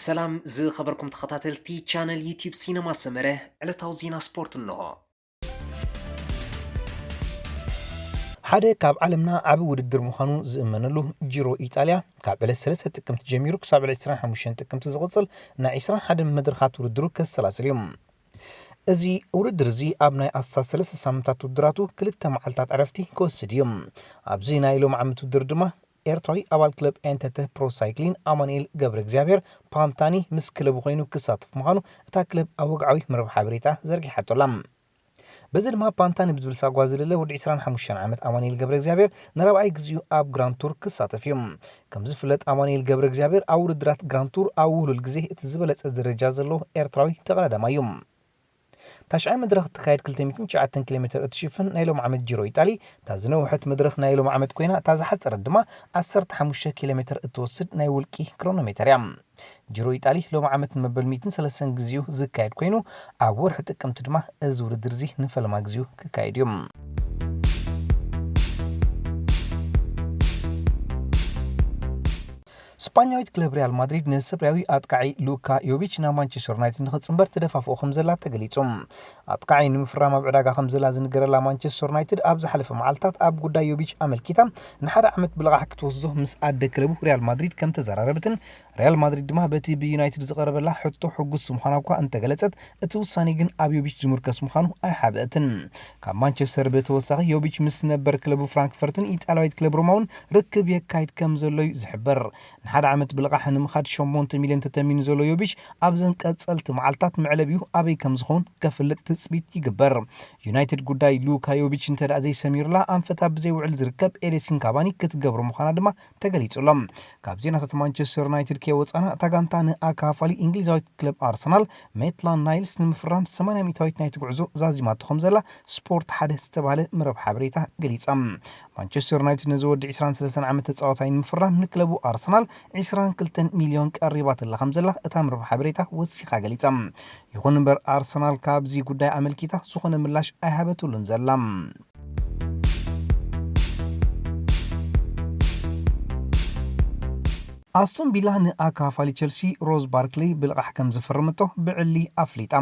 سلام زي خبركم تخطاتلتي channel يوتيوب سينما سمره على توزينا سبورت النهار حدا كاب عالمنا عبي وددر مخانو زئمنلو جيرو إيطاليا كاب على السلسة تكمت جميرو كساب على 25 تكمت زغصل نا 20 حدا مدرخات وددرو كالسلاسل يوم ازي وددر زي ابناي اساس سلسة سامتات ودراتو كلتا معلتات عرفتي كوسد يوم ابزي نايلو معمت وددر دما ኤርትራዊ አባል ክለብ ኤንተተ ፕሮ ሳይክሊን አማኑኤል ገብረ እግዚአብሔር ፓንታኒ ምስ ክለቡ ኮይኑ ክሳተፍ ምዃኑ እታ ክለብ ኣወግዓዊ መርበብ ሓበሬታ ዘርጊሓቶላ በዚ ድማ ፓንታኒ ብዝብል ሳጓ ዝለለ ወዲ 25 ዓመት አማኑኤል ገብረ እግዚአብሔር ንረብዓይ ግዚኡ ኣብ ግራንድ ቱር ክሳተፍ እዩ ከም ዝፍለጥ አማኑኤል ገብረ እግዚአብሔር ኣብ ውድድራት ግራንድ ቱር ኣብ ውህሉል ግዜ እቲ ዝበለፀ ደረጃ ዘሎ ኤርትራዊ ተቐዳዳማ እዩ تاشعي مدرخ تخيل كل 209 كيلومتر اتشفن نايلو معمد جيرو إيطالي تازنو وحت مدرخ نايلو معمد كوينة تازا حد سردما 15 كيلومتر اتوسد نايولكي كرونومتر يام جيرو إيطالي لو معمد مبل 230 جزيو زكايد كوينو عور حتى كم تدما ازور درزي نفل ما جزيو كايد يوم ስፓኛዊት ክለብ ሪያል ማድሪድ ንሰብራዊ ኣጥቃዒ ሉካ ዮቪች ናብ ማንቸስተር ዩናይትድ ንኽጽምበር ተደፋፍኦ ከም ዘላ ተገሊጹ ኣጥቃዒ ንምፍራም ኣብ ዕዳጋ ከም ዘላ ዝንገረላ ማንቸስተር ዩናይትድ ኣብ ዝሓለፈ መዓልታት ኣብ ጉዳይ ዮቪች ኣመልኪታ ንሓደ ዓመት ብልቓሕ ክትወስዶ ምስ ኣደ ክለቡ ሪያል ማድሪድ ከም ተዘራረበትን ሪያል ማድሪድ ድማ በቲ ብዩናይትድ ዝቐረበላ ሕቶ ሕጉስ ምዃና እኳ እንተገለጸት እቲ ውሳኔ ግን ኣብ ዮቪች ዝምርከስ ምዃኑ ኣይሓበአትን ካብ ማንቸስተር ብተወሳኺ ዮቪች ምስ ነበር ክለቡ ፍራንክፈርትን ኢጣልያዊት ክለብ ሮማ እውን ርክብ የካይድ ከም ዘሎ እዩ ዝሕበር ሓደ ዓመት ብልቓሕ ንምኻድ 8 ሚልዮን ተተሚኑ ዘሎ ዮቪች ኣብ ዘን ቀጸልቲ መዓልታት መዕለቢዩ ኣበይ ከም ዝኸውን ከፍልጥ ትጽቢት ይግበር ዩናይትድ ጉዳይ ሉካ ዮቪች እንተዳ ዘይሰሚሩላ ኣንፈታ ብዘይውዕል ዝርከብ ኤዲንሰን ካቫኒ ክትገብሮ ምዃና ድማ ተገሊጹሎም ካብ ዜናታት ማንቸስተር ዩናይትድ ከወጻና ታጋንታ ንኣካፋሊ እንግሊዛዊት ክለብ ኣርሰናል ሜትላንድ ናይልስ ንምፍራም 80 ሚታዊት ናይ ትጉዕዞ ዛዚማቶ ከም ዘላ ስፖርት ሓደ ዝተባሃለ መረብ ሓበሬታ ገሊጻ ማንቸስተር ዩናይትድ ንዝወዲ 23 ዓመት ተጻዋታይ ንምፍራም ንክለቡ ኣርሰናል 22 ሚልዮን ቀሪባት ኣላ ከም ዘላ እታ መረብ ሓበሬታ ወሲኻ ገሊጻ ይኹን እምበር ኣርሰናል ካብዚ ጉዳይ ኣመልኪታ ዝኾነ ምላሽ ኣይሃበቱሉን ዘላ ኣስቶን ቪላ ንኣካፋሊ ቸልሲ ሮዝ ባርክሊ ብልቓሕ ከም ዝፈርምቶ ብዕሊ ኣፍሊጣ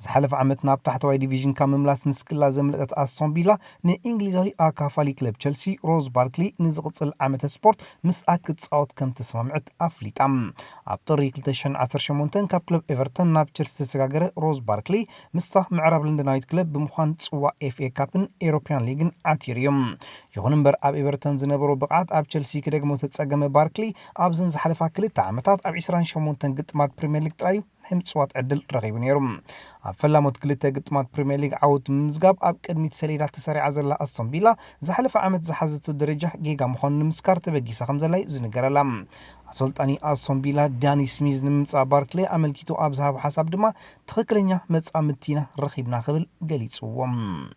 ዝሓለፈ ዓመት ናብ ታሕተዋይ ዲቪዥን ካብ ምምላስ ንስክላ ዘምለጠት ኣስቶን ቪላ ንእንግሊዛዊ ኣካፋሊ ክለብ ቸልሲ ሮዝ ባርክሊ ንዝቕፅል ዓመተ ስፖርት ምስኣ ክትፃወት ከም ተስማምዐት ኣፍሊጣ ኣብ ጥሪ 2018 ካብ ክለብ ኤቨርተን ናብ ቸልሲ ተሰጋገረ ሮዝ ባርክሊ ምስታ ምዕራብ ለንደናዊት ክለብ ብምዃን ፅዋዕ ኤፍኤ ካፕን ኤሮፕያን ሊግን ዓትሩ እዮም ይኹን እምበር ኣብ ኤቨርተን ዝነበሮ ብቕዓት ኣብ ቸልሲ ክደግሞ ተፀገመ ባርክሊ ኣብ زن زحلفا كلتا عمتات أب 28 قطمات بريمير ليج ترايو نهم تصوات عدل رغيب نيرم أب فلاموت كلتا قطمات بريمير ليج عود مزقاب أب كدميت سليلات تسارع زلا أستون فيلا زحلفا عمت زحزتو الدرجة جيجا مخون نمسكار تبقي سخم زلاي زنقرلام سلطاني أستون فيلا داني سميز نمصا باركلي عملكيتو أب زهاب حساب دما تخكرنيا مصا متينا رخيبنا خبل قليت وم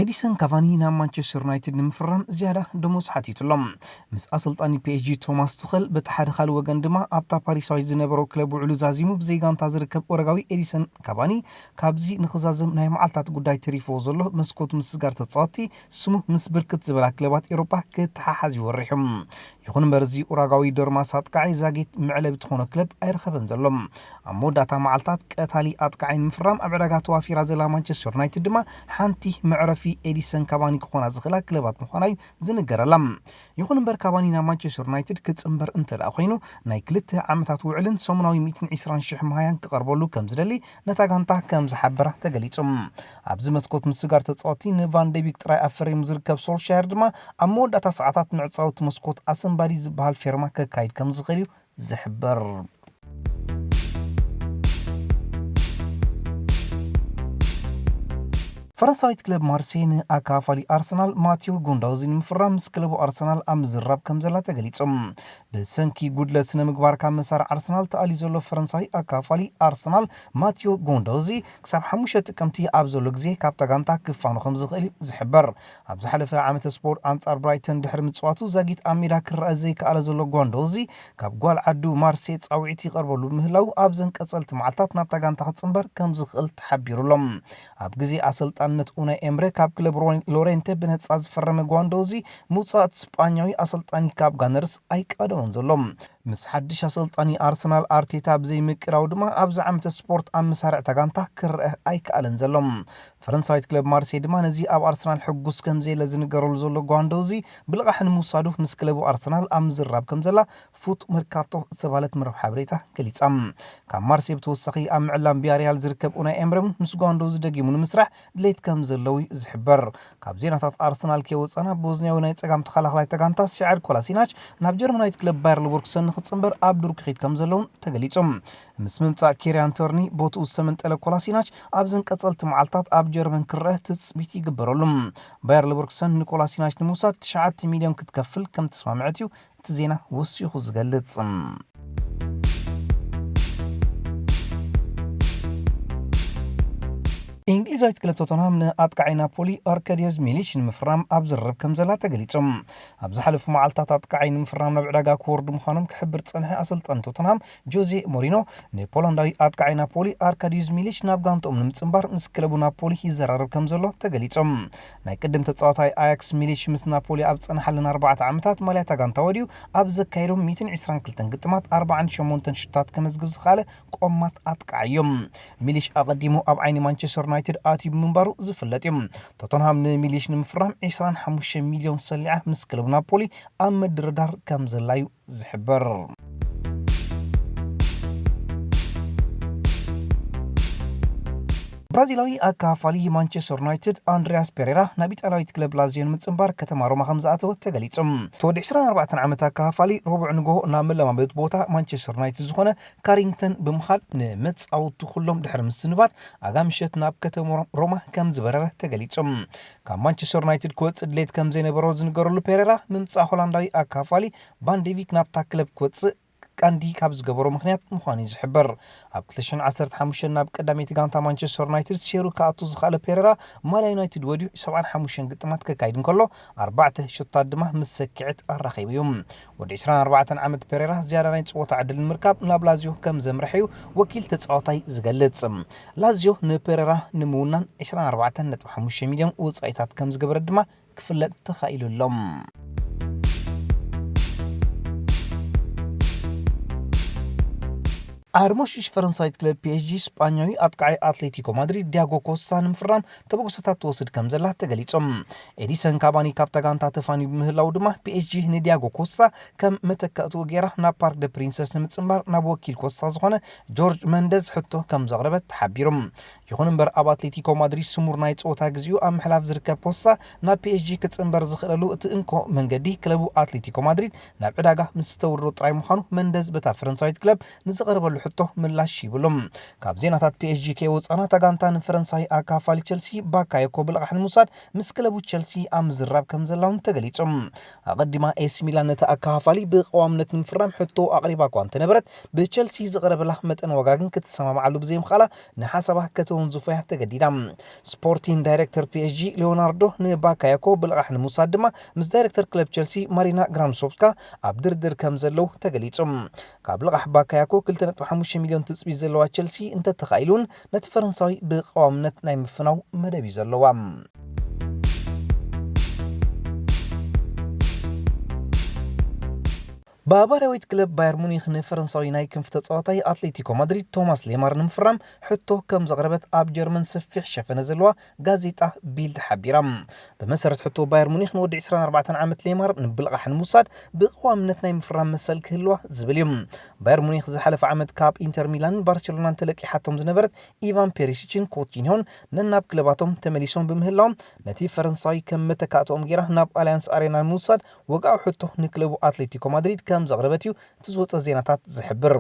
ኤዲንሰን ካቫኒ ናብ ማንቸስተር ዩናይትድ ንምፍራም ዝያዳ ደሞዝ ሓቲቱሎም ምስ ኣሰልጣኒ ፒኤስጂ ቶማስ ቱኸል በቲ ሓደ ካልእ ወገን ድማ ኣብታ ፓሪሳዊ ዝነበሮ ክለብ ውዕሉ ዛዚሙ ብዘይጋንታ ዝርከብ ኦረጋዊ ኤዲንሰን ካቫኒ ካብዚ ንኽዛዘም ናይ መዓልታት ጉዳይ ተሪፎ ዘሎ መስኮት ምስጋር ተፃወቲ ስሙ ምስ ብርክት ዝበላ ክለባት ኤሮፓ ክትሓሓዝ ይወሪሖም ይኹን እምበር እዚ ኦረጋዊ ዶርማስ ኣጥቃዒ ዛጌት ምዕለብ ትኾነ ክለብ ኣይረኸበን ዘሎም ኣብ መወዳእታ መዓልታት ቀታሊ ኣጥቃዒ ንምፍራም ኣብ ዕዳጋ ተዋፊራ ዘላ ማንቸስተር ዩናይትድ ድማ ሓንቲ መዕረፊ ኤዲንሰን ካቫኒ ክኾና ዝኽእላ ክለባት ምዃናዩ ዝንገረላ ይኹን እምበር ካቫኒ ናብ ማንቸስተር ዩናይትድ ክፅምበር እንተደኣ ኮይኑ ናይ 2 ዓመታት ውዕልን ሰሙናዊ 120,000 መሃያን ክቐርበሉ ከም ዝደሊ ነታ ጋንታ ከም ዝሓበራ ተገሊጹ ኣብዚ መስኮት ምስጋር ተፃወቲ ንቫን ዴቢክ ጥራይ ኣፈሪሙ ዝርከብ ሶልሻየር ድማ ኣብ መወዳእታ ሰዓታት መዕፃወቲ መስኮት ኣሰንባዲ ዝበሃል ፌርማ ከካይድ ከም ዝኽእል እዩ ዝሕበር فرنساويت كلب مارسي نأكافالي أرسنال ماتيو غوندوزي ንምፍራም ምስ ክለቡ ኣርሰናል ኣብ ምዝራብ ከም ዘላ ተገሊጾም ብሰንኪ ጉድለ ስነ ምግባር ካብ መሳር ኣርሰናል ተኣልዩ ዘሎ ፈረንሳዊ ኣካፋሊ ኣርሰናል ማቲዮ ጎንዶዚ ክሳብ 5 ጥቅምቲ ኣብ ዘሎ ግዜ ካብ ተጋንታ ክፋኑ ከም ዝኽእል ዝሕበር ኣብ ዝሓለፈ ዓመተ ስፖርት ኣንጻር ብራይተን ድሕሪ ምጽዋቱ ዛጊት ኣብ ሜዳ ክረአ ዘይከኣለ ዘሎ ጎንዶዚ ካብ ጓል ዓዱ ማርሴ ጻውዒት ይቐርበሉ ምህላው ኣብ ዘን ቀጸልቲ መዓልታት ናብ ተጋንታ ክጽምበር ከም ዝኽእል ተሓቢሩሎም ኣብ ግዜ ኣሰልጣ ኣሰልጣንነት ኡናይ ኤምሬ ካብ ክለብ ሎሬንቴ ብነጻ ዝፈረመ ጓንዶዚ ምውጻእ ስጳኛዊ ኣሰልጣኒ ካብ ጋነርስ ኣይቃደሞን ዘሎም ምስ ሓድሽ ኣሰልጣኒ ኣርሰናል ኣርቴታ ብዘይ ምቅራው ድማ ኣብዚ ዓመት ስፖርት ኣብ መሳርዕ ተጋንታ ክርአ ኣይከኣለን ዘሎም ፈረንሳዊት ክለብ ማርሴይ ድማ ነዚ ኣብ ኣርሰናል ሕጉስ ከም ዘየለ ዝንገረሉ ዘሎ ጓንዶዚ ብልቃሕ ንምውሳዱ ምስ ክለቡ ኣርሰናል ኣብ ምዝራብ ከም ዘላ ፉት መርካቶ ዝተባለት መረብ ሓበሬታ ገሊጻ ካብ ማርሴይ ብተወሳኺ ኣብ ምዕላም ቢያሪያል ዝርከብ ኡናይ ኤምሬ ምስ ጓንዶዚ ደጊሙ ንምስራሕ ድሌት ከም ዘለው ዝሕበር ካብ ዜናታት ኣርሰናል ከወፀና ብወዝናዊ ናይ ፀጋም ተኸላኻላይ ተጋንታ ሻዕር ኮላሲናች ናብ ጀርመናዊት ክለብ ባየር ሊቨርኩሰን ንኽፅምበር ኣብ ዱር ክኺድ ከም ዘለውን ተገሊጾም ምስ ምምጻእ ኪሪያን ተርኒ ቦትኡ ዝተመንጠለ ኮላሲናች ኣብ ዘንቀጸልቲ መዓልታት ኣብ ጀርመን ክርአ ትፅቢት ይግበረሉ ባየር ሊቨርኩሰን ንኮላሲናች ንምውሳድ 9 ሚልዮን ክትከፍል ከም ተስማምዐት እዩ እቲ ዜና ወሲኹ ዝገልጽ እንግሊዛዊት ክለብ ቶተንሃም ንኣጥቃዒ ናፖሊ ኣርካዲዮስ ሚሊሽ ንምፍራም ኣብ ዝርርብ ከም ዘላ ተገሊጾም ኣብ ዝሓለፉ መዓልትታት ኣጥቃዒ ንምፍራም ናብ ዕዳጋ ክወርዱ ምዃኖም ክሕብር ፀንሐ ኣሰልጣኒ ቶተንሃም ጆዜ ሞሪኖ ንፖላንዳዊ ኣጥቃዒ ናፖሊ ኣርካዲዮስ ሚሊሽ ናብ ጋንቶኦም ንምፅምባር ምስ ክለቡ ናፖሊ ይዘራርብ ከም ዘሎ ተገሊጾም ናይ ቅድም ተፃዋታይ ኣያክስ ሚሊሽ ምስ ናፖሊ ኣብ ፀንሐለን 4 ዓመታት ማልያ ጋንታ ወዲዩ ኣብ ዘካይዶም 122 ግጥማት 48 ሽታት ከመዝግብ ዝኻለ ቆማት ኣጥቃዒ እዮም ሚሊሽ ኣቐዲሙ ኣብ ዓይኒ ማንቸስተር ዩናይትድ ኣትዩ ብምንባሩ ዝፍለጥ እዩ ቶተንሃም ንሚሊሽ ንምፍራም 25 ሚልዮን ሰሊዓ ምስ ክለብ ናፖሊ ኣብ ምድርዳር ከም ዘላዩ ዝሕበር ብራዚላዊ ኣካፋሊ ማንቸስተር ዩናይትድ ኣንድሪያስ ፔሬራ ናብ ኢጣልያዊት ክለብ ላዚዮ ንምፅምባር ከተማ ሮማ ከም ዝኣተወ ተገሊጾም ተወዲ 24 ዓመት ኣካፋሊ ረቡዕ ንጎሆ ናብ መለማመዲ ቦታ ማንቸስተር ዩናይትድ ዝኾነ ካሪንግተን ብምኻድ ንመጻወቱ ኩሎም ድሕሪ ምስንባት ኣጋምሸት ናብ ከተማ ሮማ ከም ዝበረረ ተገሊጾም ካብ ማንቸስተር ዩናይትድ ክወፅእ ድሌት ከም ዘይነበሮ ዝንገረሉ ፔሬራ ምምጻእ ሆላንዳዊ ኣካፋሊ ባንዴቪክ ናብታ ክለብ ክወፅእ ቀንዲ ካብ ዝገበሮ ምክንያት ምዃኑ ዝሕበር ኣብ 2015 ናብ ቀዳመይቲ ጋንታ ማንቸስተር ዩናይትድ ሴሩ ካኣቱ ዝኻለ ፔሬራ ማልያ ዩናይትድ ወዲዩ 75 ግጥማት ከካይድ እንከሎ 4 ሾታት ድማ ምስ ሰኪዕት ኣራኺቡ እዩ ወዲ 24 ዓመት ፔሬራ ዝያዳ ናይ ፀወታ ዕድል ንምርካብ ናብ ላዚዮ ከም ዘምርሐዩ ወኪል ተፃዋታይ ዝገልጽ ላዚዮ ንፔሬራ ንምውናን 24.5 ሚልዮን ወጻኢታት ከም ዝገበረ ድማ ክፍለጥ ተኻኢሉሎም ኣርሞሽሽ ፈረንሳዊት ክለብ ፒኤስጂ ስጳኛዊ ኣጥቃዒ ኣትሌቲኮ ማድሪድ ዲያጎ ኮስታ ንምፍራም ተበግሶታት ትወስድ ከም ዘላ ተገሊጾም ኤዲሰን ካባኒ ካብ ተጋንታ ተፋኒ ብምህላው ድማ ፒኤስጂ ንዲያጎ ኮስታ ከም መተካእቱ ጌራ ናብ ፓርክ ደ ፕሪንሰስ ንምፅምባር ናብ ወኪል ኮስታ ዝኾነ ጆርጅ መንደዝ ሕቶ ከም ዘቕረበት ተሓቢሮም ይኹን እምበር ኣብ ኣትሌቲኮ ማድሪድ ስሙር ናይ ፀወታ ግዚኡ ኣብ ምሕላፍ ዝርከብ ኮስታ ናብ ፒኤስጂ ክፅምበር ዝኽእለሉ እቲ እንኮ መንገዲ ክለቡ ኣትሌቲኮ ማድሪድ ናብ ዕዳጋ ምስ ዝተውርዶ ጥራይ ምዃኑ መንደዝ በታ ፈረንሳዊት ክለብ ንዝቐረበሉ ሕቶ ምላሽ ይብሎም ካብ ዜናታት ፒኤስጂ ከወፃና ተጋንታ ንፈረንሳዊ ኣካፋሊ ቸልሲ ባካዮኮ ብልቃሕ ንምውሳድ ምስ ክለቡ ቸልሲ ኣብ ምዝራብ ከም ዘላውን ተገሊጾም ኣቐዲማ ኤሲ ሚላን ነቲ ኣካፋሊ ብቀዋምነት ንምፍራም ሕቶ ኣቕሪባ እኳ እንተነበረት ብቸልሲ ዝቐረበላ መጠን ዋጋ ግን ክትሰማምዓሉ ብዘይምኽኣላ ንሓሳባ ከተውን ዝፎያ ተገዲዳ ስፖርቲንግ ዳይሬክተር ፒኤስጂ ሊዮናርዶ ንባካዮኮ ብልቃሕ ንምውሳድ ድማ ምስ ዳይሬክተር ክለብ ቸልሲ ማሪና ግራንሶፍስካ ኣብ ድርድር ከም ዘለው ተገሊጾም ካብ ልቃሕ ባካዮኮ 2.5 ሚልዮን ትፅቢት ዘለዋ ቸልሲ እንተተኻኢሉን ነቲ ፈረንሳዊ ብቀዋምነት ናይ ምፍናው መደብ ዘለዋ ባቫሪያዊት ክለብ ባየር ሙኒክ ንፈረንሳዊ ናይ ክንፍ ተፃዋታይ ኣትሌቲኮ ማድሪድ ቶማስ ሌማር ንምፍራም ሕቶ ከም ዘቕረበት ኣብ ጀርመን ሰፊሕ ሸፈነ ዘለዋ ጋዜጣ ቢልድ ሓቢራ ብመሰረት ሕቶ ባየር ሙኒክ ንወዲ 24 ዓመት ሌማር ንብልቃሕ ንምውሳድ ብቀዋምነት ናይ ምፍራም መሰል ክህልዋ ዝብል እዩ ባየር ሙኒክ ዝሓለፈ ዓመት ካብ ኢንተር ሚላን ባርሴሎናን ተለቂሓቶም ዝነበረት ኢቫን ፔሪሲችን ኮቲኒዮን ነናብ ክለባቶም ተመሊሶም ብምህላዎም ነቲ ፈረንሳዊ ከም መተካእቶም ጌራ ናብ አሊያንስ አሬና ንምውሳድ ወጋዊ ሕቶ ንክለቡ ኣትሌቲኮ ማድሪድ ከም ዘቕረበት እዩ ትዝወፀ ዜናታት ዝሕብር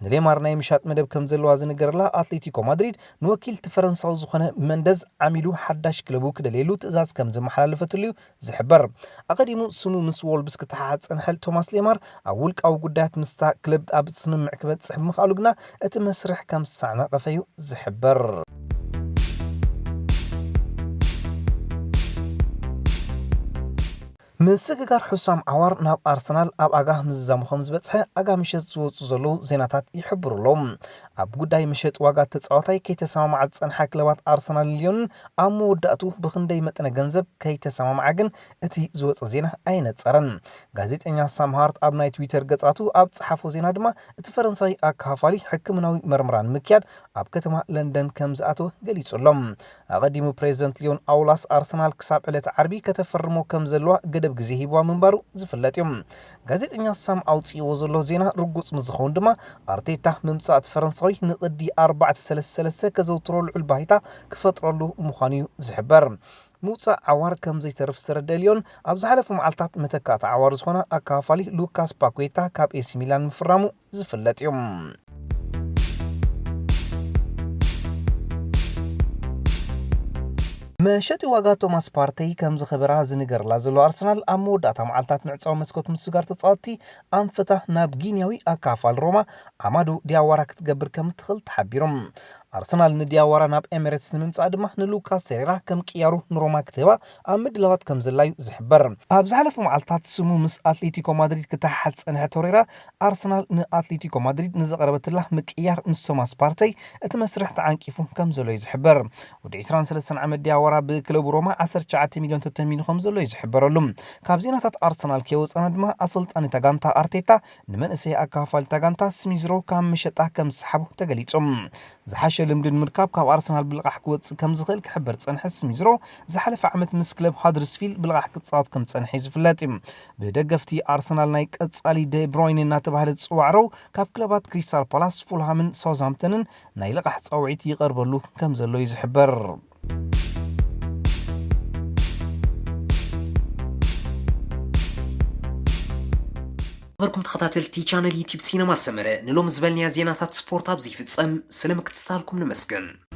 ንሌማር ናይ ምሻጥ መደብ ከም ዘለዋ ዝነገረላ ኣትሌቲኮ ማድሪድ ንወኪል ፈረንሳዊ ዝኾነ መንደዝ ዓሚሉ ሓዳሽ ክለቡ ክደልየሉ ትእዛዝ ከም ዘመሓላለፈትሉ ዝሕበር ኣቐዲሙ ስሙ ምስ ወልብስ ክትሓሓዝ ፀንሐል ቶማስ ሌማር ኣብ ውልቃዊ ጉዳያት ምስታ ክለብ ኣብ ስምምዕ ክበፅሕ ምኽኣሉ ግና እቲ መስርሕ ከም ዝሰዕነቐፈ እዩ ዝሕበር ምስግጋር ሑሳም ዓዋር ናብ ኣርሰናል ኣብ ኣጋህ ምዝዛሙ ከም ዝበፅሐ ኣጋ ምሸት ዝወፁ ዘለዉ ዜናታት ይሕብሩሎም። ኣብ ጉዳይ ምሸጥ ዋጋ ተፃዋታይ ከይተሰማምዐ ዝፀንሓ ክለባት ኣርሰናል ሊዮንን ኣብ መወዳእቱ ብክንደይ መጠነ ገንዘብ ከይተሰማምዐ ግን እቲ ዝወፀ ዜና ኣይነፀረን። ጋዜጠኛ ሳም ሃርት ኣብ ናይ ትዊተር ገጻቱ ኣብ ፀሓፎ ዜና ድማ እቲ ፈረንሳይ ኣካፋሊ ሕክምናዊ መርምራን ምክያድ ኣብ ከተማ ለንደን ከም ዝኣተወ ገሊጹሎም። ኣቐዲሙ ፕሬዚደንት ሊዮን ኣውላስ ኣርሰናል ክሳብ ዕለት ዓርቢ ከተፈርሞ ከም ዘለዋ ገደብ ግዜ ሂብዋ ምንባሩ ዝፍለጥ እዮም። ጋዜጠኛ ሳም ኣውፅእዎ ዘሎ ዜና ርጉፅ ምዝኸውን ድማ ኣርቴታ ምምፃእ እቲ ፈረንሳዊ ንቅዲ 4-3-3 ከዘውትሮ ልዑል ባይታ ክፈጥረሉ ምዃኑ እዩ ዝሕበር። ምውፃእ ዓዋር ከም ዘይተርፍ ዝረድአ ሊዮን ኣብ ዝሓለፉ መዓልትታት መተካእቲ ዓዋር ዝኾነ ኣካፋሊ ሉካስ ፓኩዌታ ካብ ኤሲ ሚላን ምፍራሙ ዝፍለጥ እዮም። መሸጢ ዋጋ ቶማስ ፓርቴይ ከም ዝኸበራ ዝንገርላ ዘሎ ኣርሰናል ኣብ መወዳእታ መዓልትታት ምዕፃዊ መስኮት ምስጋር ተፃወቲ ኣንፈታ ናብ ጊንያዊ ኣካፋል ሮማ ኣማዱ ዲያዋራ ክትገብር ከም ትኽእል ተሓቢሮም። ኣርሰናል ንዲያዋራ ናብ ኤሚሬትስ ንምምፃእ ድማ ንሉካስ ሴሬራ ከም ቅያሩ ንሮማ ክትህባ ኣብ ምድላዋት ከም ዘላዩ ዝሕበር። ኣብ ዝሓለፉ መዓልትታት ስሙ ምስ ኣትሌቲኮ ማድሪድ ክተሓሓዝ ፀንሐ ቶሬራ ኣርሰናል ንኣትሌቲኮ ማድሪድ ንዘቐረበትላ ምቅያር ምስ ቶማስ ፓርቴይ እቲ መስርሕ ተዓንቂፉ ከም ዘሎ እዩ ዝሕበር። ወዲ 23 ዓመት ዲያዋራ ብክለቡ ሮማ 19 ሚልዮን ተተሚኑ ከም ዘሎ እዩ ዝሕበረሉ። ካብ ዜናታት ኣርሰናል ከይወፀና ድማ ኣሰልጣኒ ተጋንታ ኣርቴታ ንመንእሰይ ኣካፋሊ ተጋንታ ስሚዝሮ ካብ መሸጣ ከም ዝሰሓቡ ተገሊፆም። ዝሓሸ ልምዲ ንምርካብ ካብ ኣርሰናል ብልቃሕ ክወፅእ ከም ዝኽእል ክሕበር ፀንሐ ስሚዝሮ ዝሓለፈ ዓመት ምስ ክለብ ሃድርስፊልድ ብልቃሕ ክፃወት ከም ዝፀንሐ ዝፍለጥ እዩ። ብደገፍቲ ኣርሰናል ናይ ቀፃሊ ደ ብሮይነ እናተባህለ ዝፅዋዕ ካብ ክለባት ክሪስታል ፓላስ፣ ፉልሃምን ሳውዝሃምፕተንን ናይ ልቃሕ ፀውዒት ይቐርበሉ ከም ዘሎ እዩ ዝሕበር። خبركم تخطاتلتي channel يوتيوب سينما سمرة نلوم زبلنيا زيناتات سبورت أبزي في الصم سلام اكتثالكم نمسكن.